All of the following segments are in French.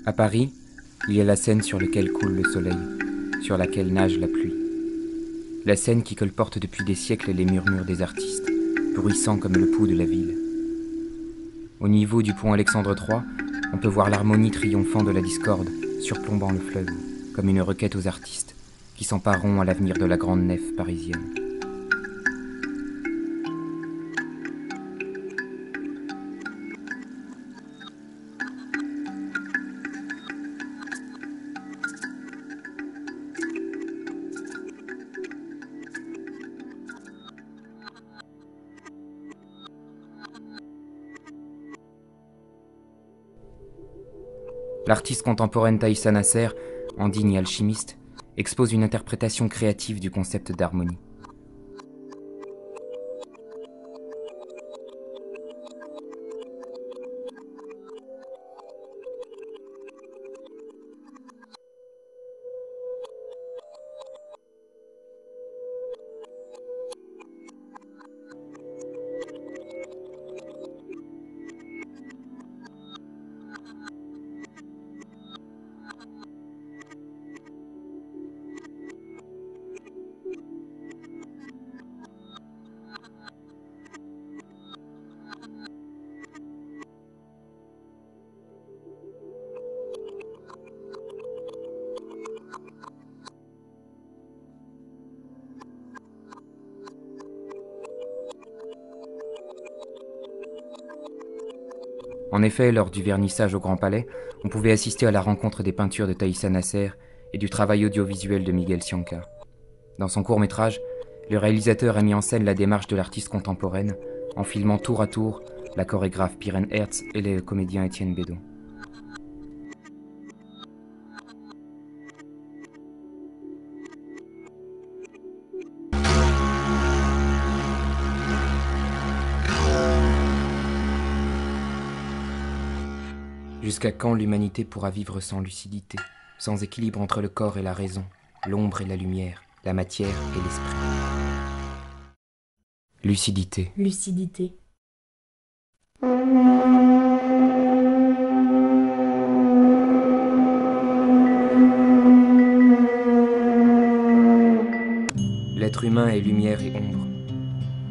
À Paris, il y a la Seine sur laquelle coule le soleil, sur laquelle nage la pluie. La Seine qui colporte depuis des siècles les murmures des artistes, bruissant comme le pouls de la ville. Au niveau du pont Alexandre III, on peut voir l'harmonie triomphant de la discorde, surplombant le fleuve, comme une requête aux artistes, qui s'empareront à l'avenir de la grande nef parisienne. L'artiste contemporaine Thaïssa Nasser, en digne alchimiste, expose une interprétation créative du concept d'harmonie. En effet, lors du vernissage au Grand Palais, on pouvait assister à la rencontre des peintures de Thaïssa Nasser et du travail audiovisuel de Miguel Cianca. Dans son court-métrage, le réalisateur a mis en scène la démarche de l'artiste contemporaine en filmant tour à tour la chorégraphe Piren Hertz et le comédien Étienne Bédot. Jusqu'à quand l'humanité pourra vivre sans lucidité, sans équilibre entre le corps et la raison, l'ombre et la lumière, la matière et l'esprit? Lucidité. Lucidité. L'être humain est lumière et ombre.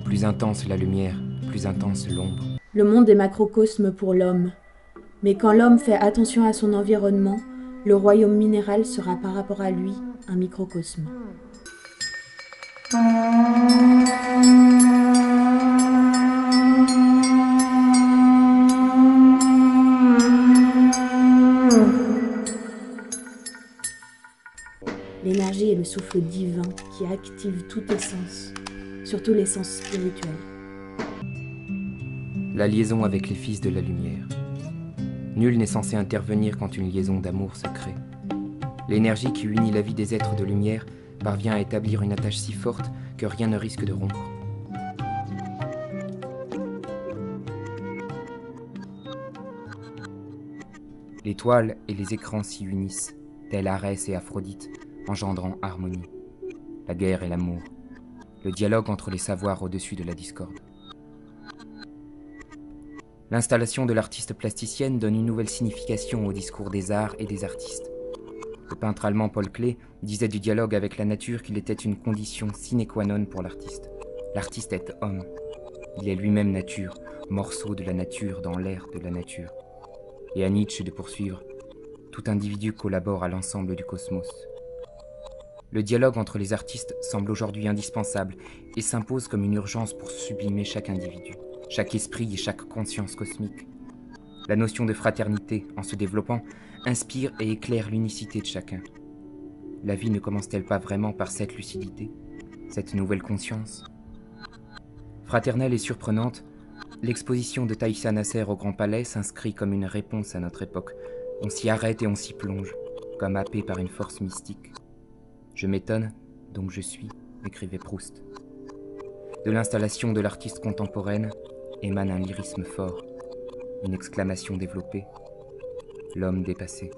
Plus intense la lumière, plus intense l'ombre. Le monde est macrocosme pour l'homme. Mais quand l'homme fait attention à son environnement, le royaume minéral sera par rapport à lui un microcosme. L'énergie est le souffle divin qui active tous tes sens, surtout les sens spirituels. La liaison avec les fils de la lumière. Nul n'est censé intervenir quand une liaison d'amour se crée. L'énergie qui unit la vie des êtres de lumière parvient à établir une attache si forte que rien ne risque de rompre. L'étoile et les écrans s'y unissent, tels Arès et Aphrodite, engendrant harmonie. La guerre et l'amour, le dialogue entre les savoirs au-dessus de la discorde. L'installation de l'artiste plasticienne donne une nouvelle signification au discours des arts et des artistes. Le peintre allemand Paul Klee disait du dialogue avec la nature qu'il était une condition sine qua non pour l'artiste. L'artiste est homme. Il est lui-même nature, morceau de la nature dans l'air de la nature. Et à Nietzsche de poursuivre, tout individu collabore à l'ensemble du cosmos. Le dialogue entre les artistes semble aujourd'hui indispensable et s'impose comme une urgence pour sublimer chaque individu, chaque esprit et chaque conscience cosmique. La notion de fraternité, en se développant, inspire et éclaire l'unicité de chacun. La vie ne commence-t-elle pas vraiment par cette lucidité, cette nouvelle conscience? Fraternelle et surprenante, l'exposition de Thaïssa Nasser au Grand Palais s'inscrit comme une réponse à notre époque. On s'y arrête et on s'y plonge, comme happé par une force mystique. Je m'étonne, donc je suis, écrivait Proust. De l'installation de l'artiste contemporaine émane un lyrisme fort, une exclamation développée, l'homme dépassé.